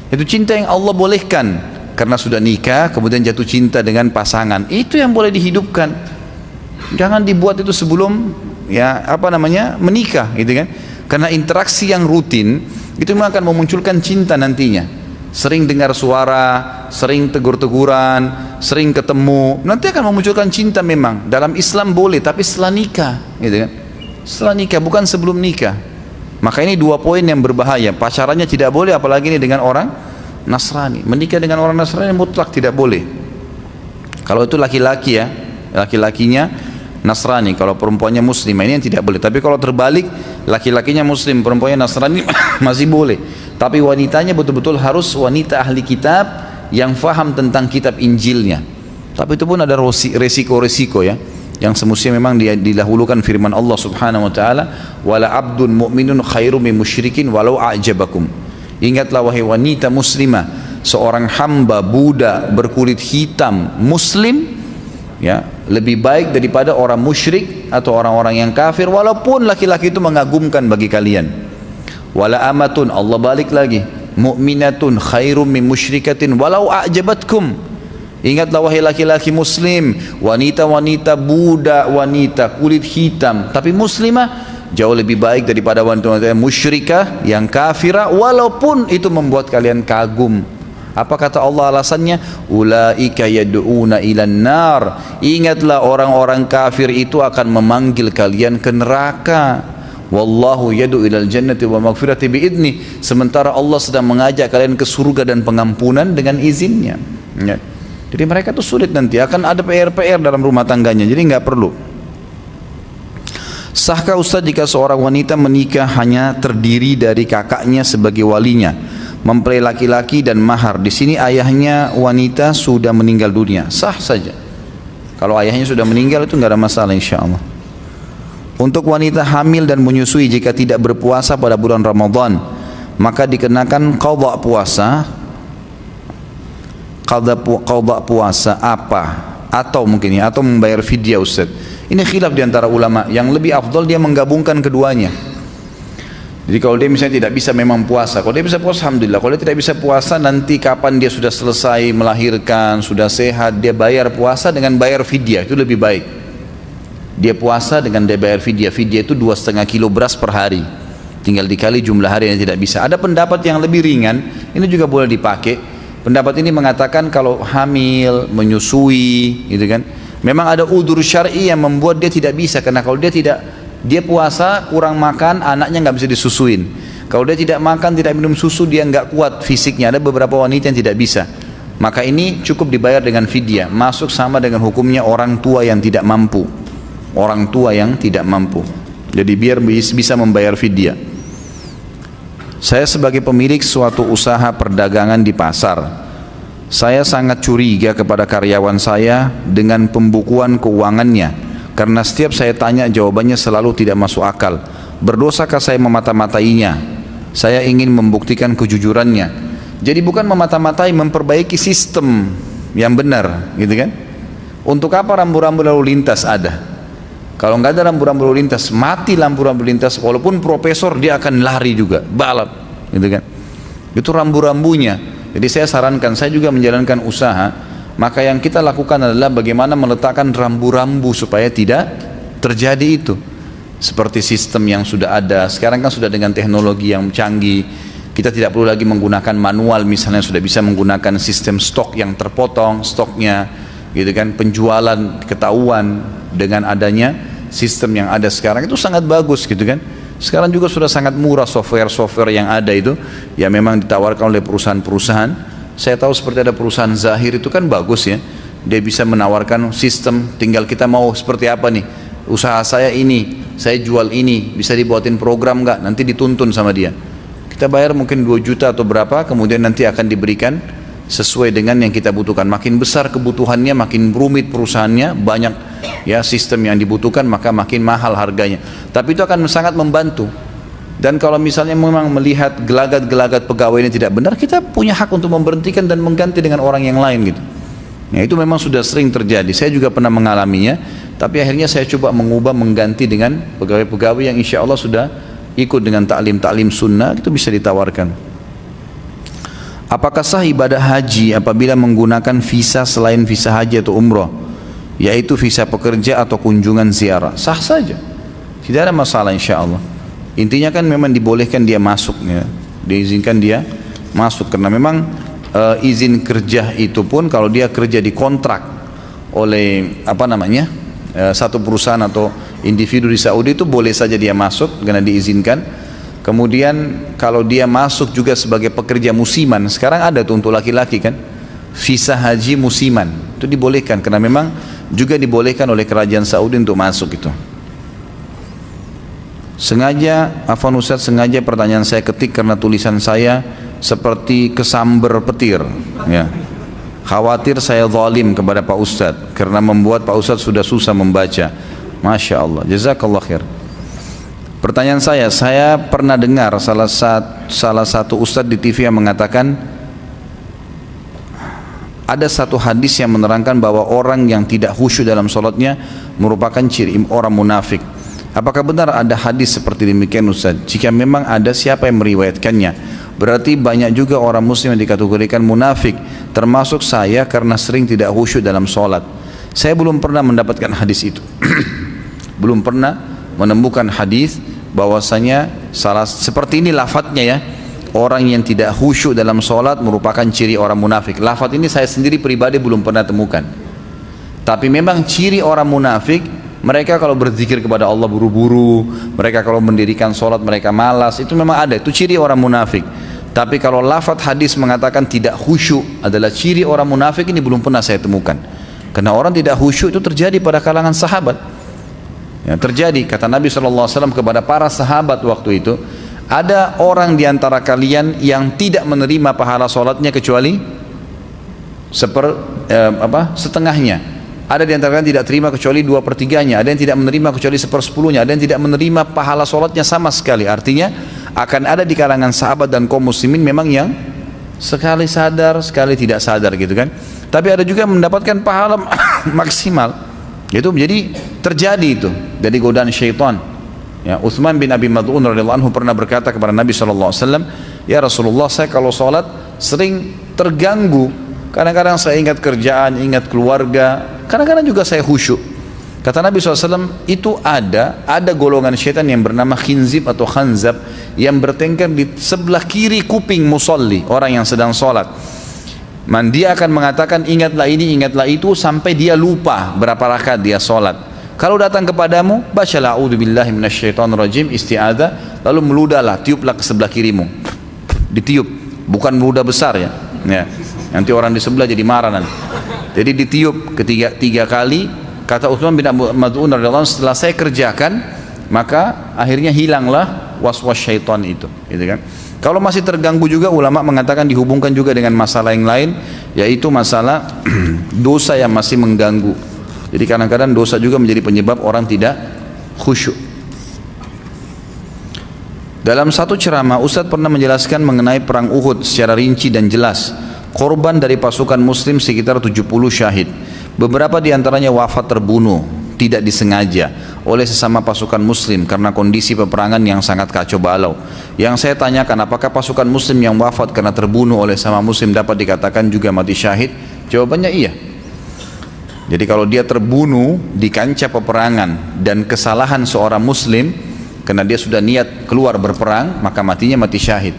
Itu cinta yang Allah bolehkan karena sudah nikah, kemudian jatuh cinta dengan pasangan, itu yang boleh dihidupkan. Jangan dibuat itu sebelum menikah, gitu kan? Karena interaksi yang rutin itu memang akan memunculkan cinta nantinya. Sering dengar suara, sering tegur-teguran, sering ketemu, nanti akan memunculkan cinta. Memang dalam Islam boleh, tapi setelah nikah, gitu kan? Setelah nikah, bukan sebelum nikah. Maka ini 2 poin yang berbahaya. Pacarannya tidak boleh, apalagi ini dengan orang Nasrani. Menikah dengan orang Nasrani mutlak tidak boleh. Kalau itu laki-laki ya, laki-lakinya Nasrani, kalau perempuannya muslimah, ini yang tidak boleh. Tapi kalau terbalik, laki-lakinya muslim, perempuannya Nasrani masih boleh. Tapi wanitanya betul-betul harus wanita ahli kitab yang faham tentang kitab Injilnya. Tapi itu pun ada resiko-resiko ya, yang semestinya memang didahulukan firman Allah Subhanahu wa taala, wala abdun mu'minun khairum min musyrikin walau a'jabakum. Ingatlah wahai wanita muslimah, seorang hamba budak berkulit hitam muslim ya, lebih baik daripada orang musyrik atau orang-orang yang kafir, walaupun laki-laki itu mengagumkan bagi kalian. Wala amatun, Allah balik lagi, mu'minatun khairum min musyrikatin walau a'jabatkum. Ingatlah wahai laki-laki muslim, wanita-wanita budak, wanita kulit hitam tapi muslimah jauh lebih baik daripada wanita-wanita musyrikah yang kafirah, walaupun itu membuat kalian kagum. Apa kata Allah alasannya? Ulaika yad'una ilan nar. Ingatlah orang-orang kafir itu akan memanggil kalian ke neraka. Wallahu yad'u ilal jannati wa maghfirati biidni. Sementara Allah sedang mengajak kalian ke surga dan pengampunan dengan izinnya ya. Jadi mereka tuh sulit, nanti akan ada PR-PR dalam rumah tangganya, jadi nggak perlu. Sahkah Ustaz jika seorang wanita menikah hanya terdiri dari kakaknya sebagai walinya, mempelai laki-laki dan mahar? Di sini ayahnya wanita sudah meninggal dunia. Sah saja. Kalau ayahnya sudah meninggal itu nggak ada masalah insya Allah. Untuk wanita hamil dan menyusui jika tidak berpuasa pada bulan Ramadan, maka dikenakan qadha puasa. Qadha puasa apa? Atau mungkin ya, atau membayar fidyah Ustaz. Ini khilaf di antara ulama. Yang lebih afdal dia menggabungkan keduanya. Jadi kalau dia misalnya tidak bisa memang puasa, kalau dia bisa puasa alhamdulillah. Kalau dia tidak bisa puasa, nanti kapan dia sudah selesai melahirkan, sudah sehat, dia bayar puasa dengan bayar fidyah, itu lebih baik. Dia puasa dengan dia bayar fidyah. Fidyah itu 2,5 kilo beras per hari, tinggal dikali jumlah hari yang tidak bisa. Ada pendapat yang lebih ringan, ini juga boleh dipakai. Pendapat ini mengatakan kalau hamil, menyusui, gitu kan, memang ada udzur syar'i yang membuat dia tidak bisa, karena kalau dia puasa kurang makan, anaknya nggak bisa disusuin. Kalau dia tidak makan, tidak minum susu, dia nggak kuat fisiknya. Ada beberapa wanita yang tidak bisa. Maka ini cukup dibayar dengan fidyah, masuk sama dengan hukumnya orang tua yang tidak mampu. Orang tua yang tidak mampu. Jadi biar bisa membayar fidyah. Saya sebagai pemilik suatu usaha perdagangan di pasar, saya sangat curiga kepada karyawan saya dengan pembukuan keuangannya, karena setiap saya tanya jawabannya selalu tidak masuk akal. berdosakah saya memata-matainya? Saya ingin membuktikan kejujurannya. Jadi bukan memata-matai, memperbaiki sistem yang benar, gitu kan? Untuk apa rambu-rambu lalu lintas ada? Kalau nggak ada rambu-rambu lalu lintas, mati lampu-rambu lintas, walaupun profesor dia akan lari juga, balap, gitu kan? Itu rambu-rambunya. Jadi saya sarankan, saya juga menjalankan usaha, maka yang kita lakukan adalah bagaimana meletakkan rambu-rambu supaya tidak terjadi itu. Seperti sistem yang sudah ada, sekarang kan sudah dengan teknologi yang canggih, kita tidak perlu lagi menggunakan manual, misalnya sudah bisa menggunakan sistem stok yang terpotong, stoknya, gitu kan, penjualan ketahuan dengan adanya sistem yang ada sekarang, itu sangat bagus, gitu kan. Sekarang juga sudah sangat murah software-software yang ada itu, ya memang ditawarkan oleh perusahaan-perusahaan. Saya tahu seperti ada perusahaan Zahir itu kan bagus ya, dia bisa menawarkan sistem, tinggal kita mau seperti apa nih, usaha saya ini, saya jual ini, bisa dibuatin program nggak, nanti dituntun sama dia. Kita bayar mungkin 2 juta atau berapa, kemudian nanti akan diberikan sesuai dengan yang kita butuhkan. Makin besar kebutuhannya, makin rumit perusahaannya, banyak ya sistem yang dibutuhkan, maka makin mahal harganya. Tapi itu akan sangat membantu. Dan kalau misalnya memang melihat gelagat-gelagat pegawai ini tidak benar, kita punya hak untuk memberhentikan dan mengganti dengan orang yang lain gitu. Ya, itu memang sudah sering terjadi. Saya juga pernah mengalaminya, tapi akhirnya saya coba mengubah, mengganti dengan pegawai-pegawai yang insya Allah sudah ikut dengan taklim-taklim sunnah, itu bisa ditawarkan. Apakah sah ibadah haji apabila menggunakan visa selain visa haji atau umroh, yaitu visa pekerja atau kunjungan ziarah? Sah saja, tidak ada masalah insya Allah. Intinya kan memang dibolehkan dia masuk ya, diizinkan dia masuk, karena memang izin kerja itu pun kalau dia kerja di kontrak oleh satu perusahaan atau individu di Saudi, itu boleh saja dia masuk karena diizinkan. Kemudian kalau dia masuk juga sebagai pekerja musiman, sekarang ada tuh untuk laki-laki kan, visa haji musiman, itu dibolehkan karena memang juga dibolehkan oleh kerajaan Saudi untuk masuk itu. Sengaja, afwan Ustaz, sengaja pertanyaan saya ketik karena tulisan saya seperti kesamber petir ya. Khawatir saya zalim kepada Pak Ustadz karena membuat Pak Ustadz sudah susah membaca. Masya Allah, jazakallah khair. Pertanyaan saya pernah dengar salah satu Ustadz di TV yang mengatakan ada satu hadis yang menerangkan bahwa orang yang tidak khusyuk dalam sholatnya merupakan ciri orang munafik. Apakah benar ada hadis seperti demikian Ustadz? Jika memang ada, siapa yang meriwayatkannya? Berarti banyak juga orang muslim yang dikategorikan munafik, termasuk saya karena sering tidak khusyuk dalam sholat. Saya belum pernah mendapatkan hadis itu. Belum pernah menemukan hadis bahwasanya seperti ini lafadznya ya, orang yang tidak khusyuk dalam sholat merupakan ciri orang munafik. Lafadz ini saya sendiri pribadi belum pernah temukan. Tapi memang ciri orang munafik, mereka kalau berzikir kepada Allah buru-buru, mereka kalau mendirikan sholat mereka malas, itu memang ada, itu ciri orang munafik. Tapi kalau lafadz hadis mengatakan tidak khusyuk adalah ciri orang munafik, ini belum pernah saya temukan. Karena orang tidak khusyuk itu terjadi pada kalangan sahabat ya, terjadi, kata Nabi SAW kepada para sahabat waktu itu, ada orang di antara kalian yang tidak menerima pahala sholatnya kecuali setengahnya. Ada di antara kalian tidak terima kecuali 2/3-nya, ada yang tidak menerima kecuali 1/10-nya, ada yang tidak menerima pahala sholatnya sama sekali. Artinya akan ada di kalangan sahabat dan kaum muslimin memang yang sekali sadar, sekali tidak sadar gitu kan. Tapi ada juga yang mendapatkan pahala maksimal. Itu jadi terjadi itu dari godaan syaitan. Ya, Utsman bin Abi Mad'un radhiyallahu anhu pernah berkata kepada Nabi SAW, ya Rasulullah, saya kalau sholat sering terganggu. Kadang-kadang saya ingat kerjaan, ingat keluarga, kadang-kadang juga saya khusyuk. Kata Nabi SAW, itu ada golongan syaitan yang bernama khinzib atau khanzab yang bertengkar di sebelah kiri kuping musalli, orang yang sedang sholat. Dia akan mengatakan ingatlah ini, ingatlah itu, sampai dia lupa berapa rakaat dia sholat. Kalau datang kepadamu, bacalah a'udzubillahi minasyaitonirrajim, isti'adzah, lalu meludahlah, tiuplah ke sebelah kirimu. Ditiup, bukan meludah besar ya. Nanti orang di sebelah jadi marah nanti. Jadi ditiup tiga kali. Kata Utsman bin Mad'un radhiyallahu anhu, setelah saya kerjakan, maka akhirnya hilanglah was-was syaitan itu, gitu kan. Kalau masih terganggu juga, ulama mengatakan dihubungkan juga dengan masalah yang lain, yaitu masalah dosa yang masih mengganggu. Jadi kadang-kadang dosa juga menjadi penyebab orang tidak khusyuk. Dalam satu ceramah, Ustadz pernah menjelaskan mengenai perang Uhud secara rinci dan jelas. Korban dari pasukan muslim sekitar 70 syahid. Beberapa di antaranya wafat terbunuh, tidak disengaja oleh sesama pasukan muslim karena kondisi peperangan yang sangat kacau balau. Yang saya tanyakan, apakah pasukan muslim yang wafat karena terbunuh oleh sama muslim dapat dikatakan juga mati syahid? Jawabannya iya. Jadi kalau dia terbunuh di kancah peperangan dan kesalahan seorang muslim, karena dia sudah niat keluar berperang, maka matinya mati syahid.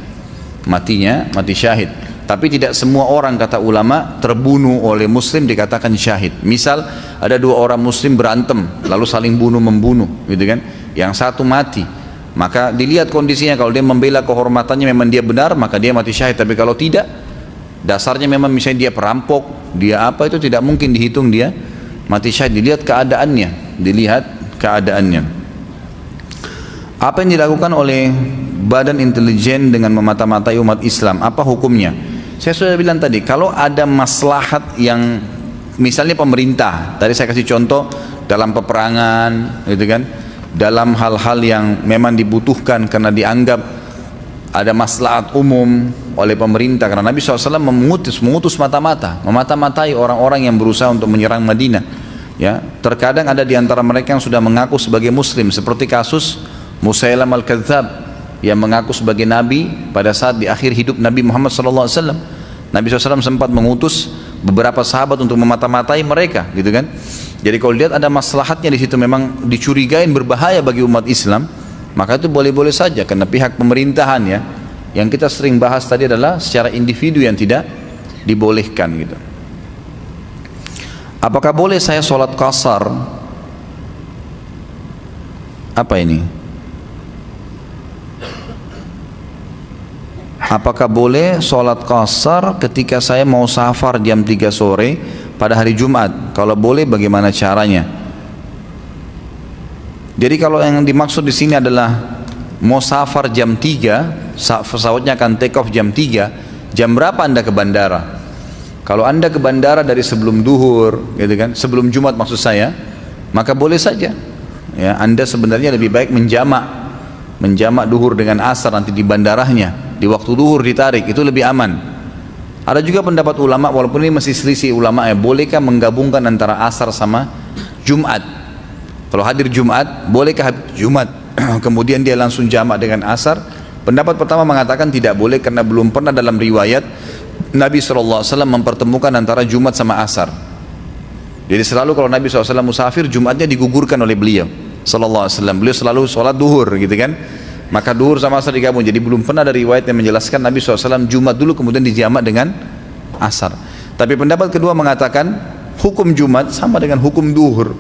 Matinya mati syahid. Tapi tidak semua orang, kata ulama, terbunuh oleh muslim dikatakan syahid. Misal ada dua orang muslim berantem lalu saling bunuh membunuh, gitu kan? Yang satu mati, maka dilihat kondisinya. Kalau dia membela kehormatannya memang dia benar, maka dia mati syahid. Tapi kalau tidak, dasarnya memang misalnya dia perampok, dia apa, itu tidak mungkin dihitung dia mati syahid. Dilihat keadaannya, Apa yang dilakukan oleh badan intelijen dengan memata-matai umat Islam, apa hukumnya? Saya sudah bilang tadi, kalau ada maslahat yang misalnya pemerintah, tadi saya kasih contoh dalam peperangan, gitu kan, dalam hal-hal yang memang dibutuhkan karena dianggap ada maslahat umum oleh pemerintah, karena Nabi SAW mengutus memata-matai orang-orang yang berusaha untuk menyerang Madinah. Ya, terkadang ada di antara mereka yang sudah mengaku sebagai muslim, seperti kasus Musailam al-Kadzab yang mengaku sebagai nabi pada saat di akhir hidup Nabi Muhammad SAW. Nabi SAW sempat mengutus beberapa sahabat untuk memata-matai mereka, gitu kan. Jadi kalau lihat ada maslahatnya di situ, memang dicurigain berbahaya bagi umat Islam, maka itu boleh-boleh saja. Karena pihak pemerintahan, ya, yang kita sering bahas tadi adalah secara individu yang tidak dibolehkan, gitu. Apakah boleh saya sholat qasar? Apa ini? Apakah boleh sholat qasar ketika saya mau safar jam 3 sore pada hari Jumat? Kalau boleh, bagaimana caranya? Jadi kalau yang dimaksud di sini adalah mau safar jam 3, pesawatnya akan take off jam 3, jam berapa Anda ke bandara? Kalau Anda ke bandara dari sebelum duhur, gitu kan, sebelum Jumat maksud saya, maka boleh saja. Ya, Anda sebenarnya lebih baik menjamak duhur dengan asar nanti di bandaranya. Di waktu duhur ditarik, itu lebih aman. Ada juga pendapat ulama, walaupun ini masih selisih ulama, ya, bolehkah menggabungkan antara asar sama Jumat? Kalau hadir Jumat, bolehkah Jumat kemudian dia langsung jamak dengan asar? Pendapat pertama mengatakan tidak boleh, karena belum pernah dalam riwayat Nabi SAW mempertemukan antara Jumat sama asar. Jadi selalu kalau Nabi SAW musafir, Jumatnya digugurkan oleh beliau SAW. Beliau selalu sholat duhur, gitu kan. Maka duhur sama asar digabung. Jadi belum pernah ada riwayat yang menjelaskan Nabi SAW Jumat dulu kemudian dijamak dengan asar. Tapi pendapat kedua mengatakan hukum Jumat sama dengan hukum duhur.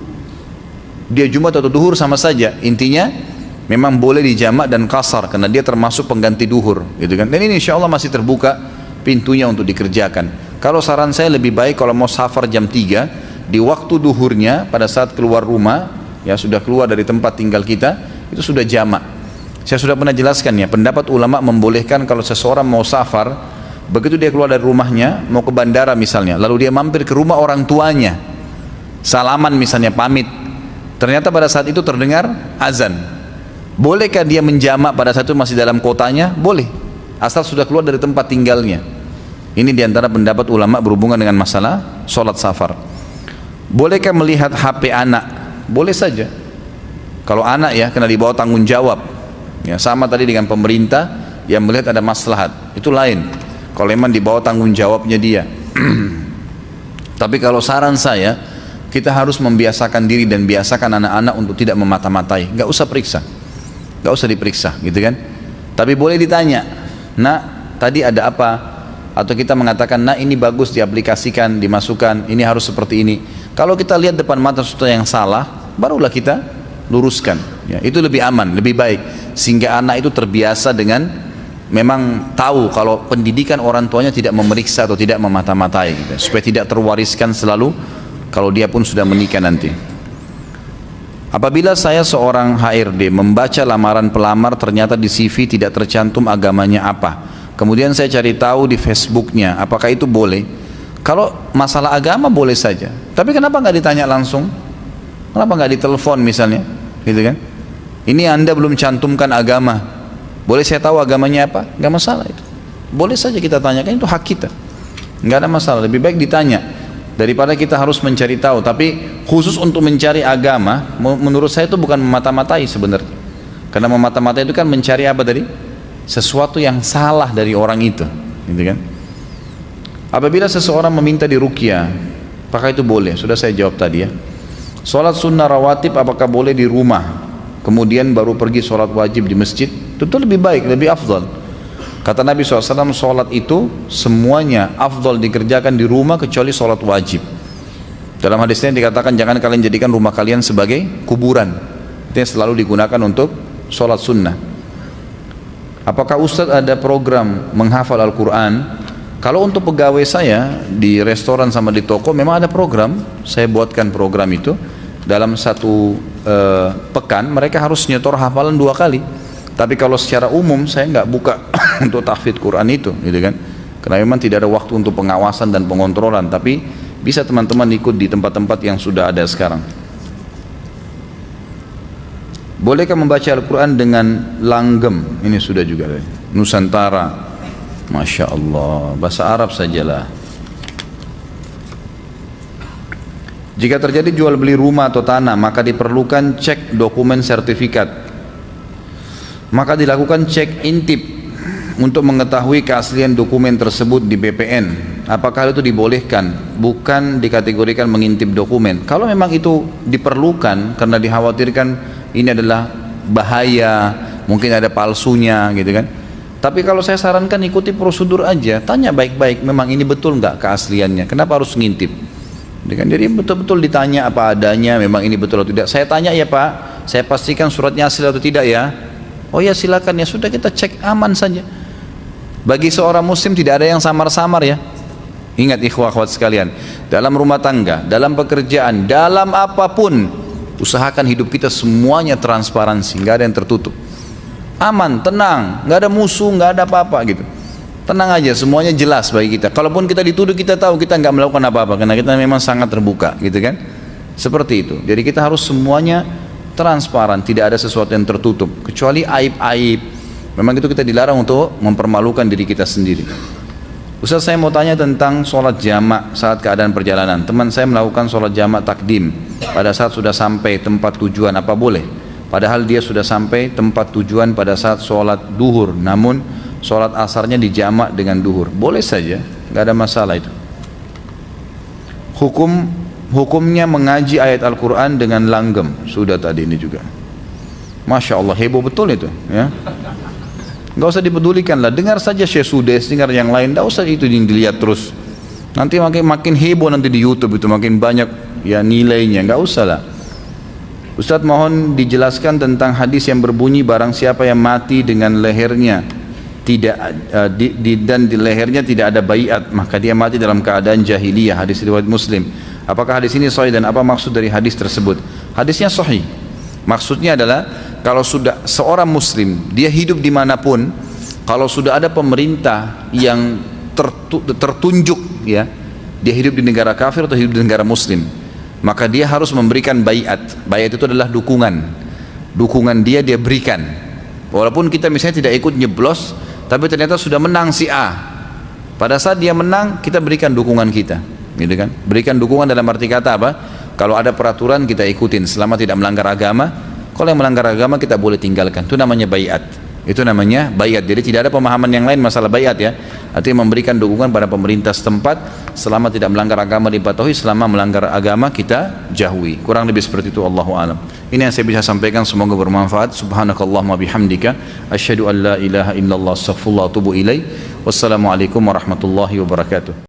Dia Jumat atau duhur sama saja. Intinya memang boleh dijamak dan qasar karena dia termasuk pengganti duhur, gitu kan. Dan ini insya Allah masih terbuka pintunya untuk dikerjakan. Kalau saran saya lebih baik kalau mau safar jam 3, di waktu duhurnya pada saat keluar rumah, ya sudah keluar dari tempat tinggal kita, itu sudah jamak. Saya sudah pernah jelaskan, ya, pendapat ulama membolehkan kalau seseorang mau safar, begitu dia keluar dari rumahnya mau ke bandara misalnya, lalu dia mampir ke rumah orang tuanya, salaman misalnya, pamit, ternyata pada saat itu terdengar azan, bolehkah dia menjamak pada saat itu masih dalam kotanya? Boleh, asal sudah keluar dari tempat tinggalnya. Ini diantara pendapat ulama berhubungan dengan masalah sholat safar. Bolehkah melihat HP anak? Boleh saja. Kalau anak, ya, kena dibawa tanggung jawab. Ya, sama tadi dengan pemerintah yang melihat ada maslahat, itu lain. Kalau memang dibawa tanggung jawabnya dia. Tapi kalau saran saya, kita harus membiasakan diri dan biasakan anak-anak untuk tidak memata-matai. Gak usah periksa, gak usah diperiksa, gitu kan. Tapi boleh ditanya, nak, tadi ada apa? Atau kita mengatakan, nah ini bagus diaplikasikan, dimasukkan, ini harus seperti ini. Kalau kita lihat depan mata sesuatu yang salah, barulah kita luruskan, ya, itu lebih aman, lebih baik, sehingga anak itu terbiasa dengan memang tahu kalau pendidikan orang tuanya tidak memeriksa atau tidak memata-matai, gitu, supaya tidak terwariskan selalu kalau dia pun sudah menikah nanti. Apabila saya seorang HRD membaca lamaran pelamar, ternyata di CV tidak tercantum agamanya apa, kemudian saya cari tahu di Facebooknya, apakah itu boleh? Kalau masalah agama boleh saja, tapi kenapa nggak ditanya langsung? Kenapa nggak ditelepon misalnya, gitu kan? Ini Anda belum cantumkan agama, Boleh saya tahu agamanya apa? Nggak masalah itu. Boleh saja kita tanyakan, itu hak kita. Nggak ada masalah, lebih baik ditanya daripada kita harus mencari tahu. Tapi khusus untuk mencari agama, menurut saya itu bukan memata-matai sebenarnya. Karena memata-matai itu kan mencari apa tadi? Sesuatu yang salah dari orang itu, gitu kan? Apabila seseorang meminta diruqyah, apakah itu boleh? Sudah saya jawab tadi ya. Sholat sunnah rawatib apakah boleh di rumah, kemudian baru pergi sholat wajib di masjid? Tentu lebih baik, lebih afdal. Kata Nabi SAW, sholat itu semuanya afdal dikerjakan di rumah kecuali sholat wajib. Dalam hadisnya dikatakan jangan kalian jadikan rumah kalian sebagai kuburan. Itu yang selalu digunakan untuk sholat sunnah. Apakah Ustadz ada program menghafal Al-Quran? Kalau untuk pegawai saya di restoran sama di toko memang ada program. Saya buatkan program itu. Dalam satu pekan mereka harus nyetor hafalan 2 kali. Tapi kalau secara umum saya nggak buka untuk tahfidz Quran itu, gitu kan? Karena memang tidak ada waktu untuk pengawasan dan pengontrolan. Tapi bisa teman-teman ikut di tempat-tempat yang sudah ada sekarang. Bolehkah membaca Al-Quran dengan langgam? Ini sudah juga Nusantara, Masya Allah, bahasa Arab sajalah. Jika terjadi jual beli rumah atau tanah, maka diperlukan cek dokumen sertifikat. Maka dilakukan cek intip untuk mengetahui keaslian dokumen tersebut di BPN. Apakah itu dibolehkan? Bukan dikategorikan mengintip dokumen. Kalau memang itu diperlukan karena dikhawatirkan ini adalah bahaya, mungkin ada palsunya, gitu kan. Tapi kalau saya sarankan ikuti prosedur aja, tanya baik-baik, memang ini betul nggak keasliannya? Kenapa harus ngintip? Jadi betul-betul ditanya apa adanya, memang ini betul atau tidak. Saya tanya ya Pak, saya pastikan suratnya asli atau tidak ya. Oh ya silakan, ya sudah kita cek, aman saja. Bagi seorang muslim tidak ada yang samar-samar ya. Ingat ikhwah akhwat sekalian, dalam rumah tangga, dalam pekerjaan, dalam apapun, usahakan hidup kita semuanya transparansi, nggak ada yang tertutup. Aman, tenang, nggak ada musuh, nggak ada apa-apa gitu. Tenang aja, semuanya jelas bagi kita. Kalaupun kita dituduh, kita tahu kita nggak melakukan apa-apa karena kita memang sangat terbuka, gitu kan? Seperti itu. Jadi kita harus semuanya transparan, tidak ada sesuatu yang tertutup kecuali aib-aib. Memang itu kita dilarang untuk mempermalukan diri kita sendiri. Ustaz, saya mau tanya tentang sholat jamak saat keadaan perjalanan. Teman saya melakukan sholat jamak takdim pada saat sudah sampai tempat tujuan, apa boleh? Padahal dia sudah sampai tempat tujuan pada saat sholat duhur, namun sholat asarnya dijamak dengan duhur. Boleh saja, nggak ada masalah itu. Hukumnya mengaji ayat Al-Quran dengan langgam, sudah tadi ini juga. Masya Allah, heboh betul itu ya. Nggak usah dipedulikan lah, dengar saja Syekh Sudes, dengar yang lain, nggak usah itu dilihat terus. Nanti makin heboh nanti di YouTube itu, makin banyak ya nilainya, nggak usah lah. Ustadz mohon dijelaskan tentang hadis yang berbunyi barang siapa yang mati dengan lehernya dan di lehernya tidak ada baiat, maka dia mati dalam keadaan jahiliyah. Hadis riwayat Muslim. Apakah hadis ini sahih dan apa maksud dari hadis tersebut? Hadisnya sahih. Maksudnya adalah kalau sudah seorang muslim, dia hidup dimanapun, kalau sudah ada pemerintah yang tertunjuk ya, dia hidup di negara kafir atau hidup di negara muslim, maka dia harus memberikan baiat. Baiat itu adalah dukungan dia berikan. Walaupun kita misalnya tidak ikut nyeblos, tapi ternyata sudah menang si A. Pada saat dia menang, kita berikan dukungan kita, gitu kan? Berikan dukungan dalam arti kata apa? Kalau ada peraturan kita ikutin selama tidak melanggar agama. Kalau yang melanggar agama kita boleh tinggalkan. Itu namanya baiat. Itu namanya baiat. Jadi tidak ada pemahaman yang lain masalah baiat ya. Artinya memberikan dukungan pada pemerintah setempat selama tidak melanggar agama dipatuhi, selama melanggar agama kita jauhi. Kurang lebih seperti itu, Allahu a'lam. Ini yang saya bisa sampaikan, semoga bermanfaat. Subhanakallahumma bihamdika asyhadu an la ilaha illallah astaghfirullah wa atubu ilaih. Wassalamualaikum warahmatullahi wabarakatuh.